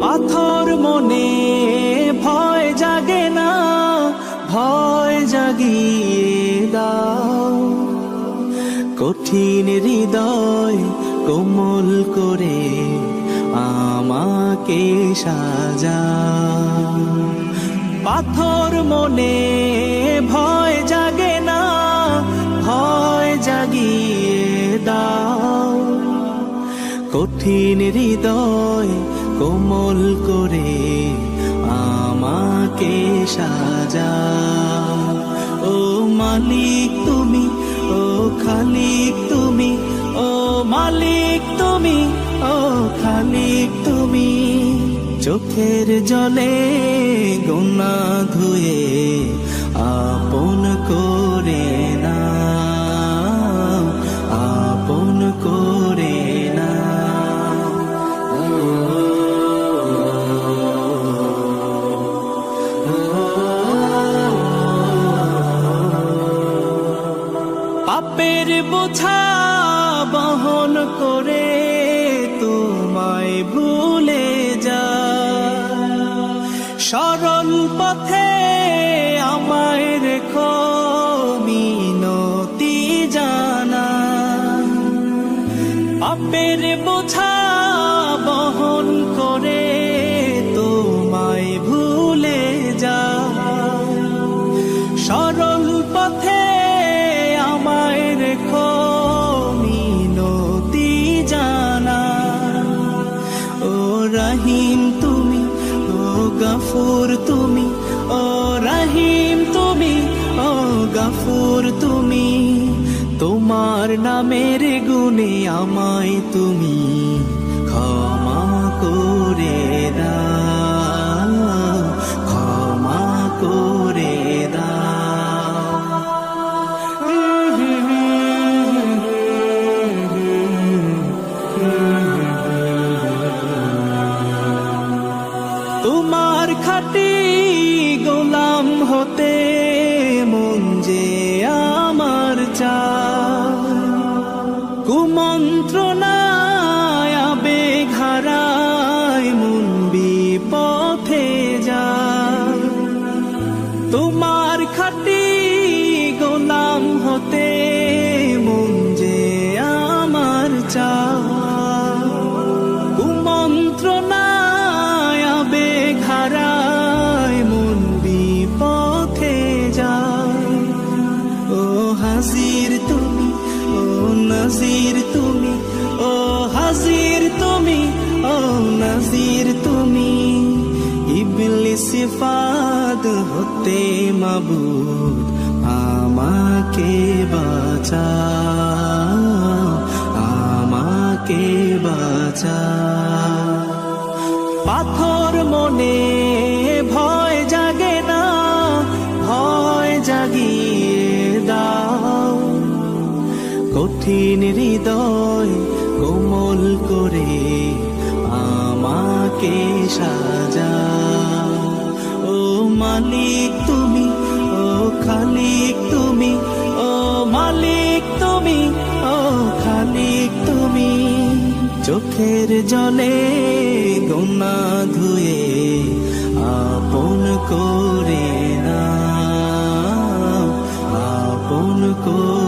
পাথর মনে ভয় জাগে না, ভয় জাগিয়ে দাও। কঠিন হৃদয় কোমল করে আমাকে সাজাও। পাথর মনে ভয় জাগে না, ভয় জাগিয়ে দাও। কঠিন হৃদয় কোমল করে আমাকে সাজাও। ও মালিক তুমি, ও খালিক তুমি, ও মালিক তুমি, ও খালিক তুমি। চোখের জলে গুনাহ ধুয়ে আপন করে নাও, আপন করে নাও। পাপের বোঝা বহন করে তোমায় ভুলে যা। সরল পথে আমায় রেখো মিনতি জানা। পাপের বোঝা বহন করে তোমায় ভুলে যা। সরল পথে আমায় রেখো মিনতি জানা। ও রহিম তুমি, ও গফুর তুমি, ও রহিম তুমি, ও গফুর তুমি। তোমার নামের গুণে আমায় তুমি ক্ষমা করে দাও, ক্ষমা করে দাও। তোমার খাঁটি গোলাম হতে মন যে আমার চায়। কুমন্ত্রণায় আবেগ হারায় মন বিপথে যায়। তোমার খাঁটি গোলাম হতে মন যে আমার চায়। কুমন্ত্রণায় আবেগ হারায় মন বিপথে যায়। ও হাজির তুমি, ও নাজির তুমি, ও হাজির তুমি, ও নাজির তুমি। ইবলিস ফাঁদ হতে মাবুদ আমাকে বাঁচাও, আমাকে বাঁচাও। পাথর মনে ভয় জাগে না, ভয় জাগিয়ে দাও। কঠিন হৃদয় কোমল করে আমাকে সাজাও। ও মালিক তুমি, ও খালিক তুমি, ও মালিক তুমি, ও খালিক তুমি। চোখের জলে গুনাহ ধুয়ে আপন করে নাও, আপন করে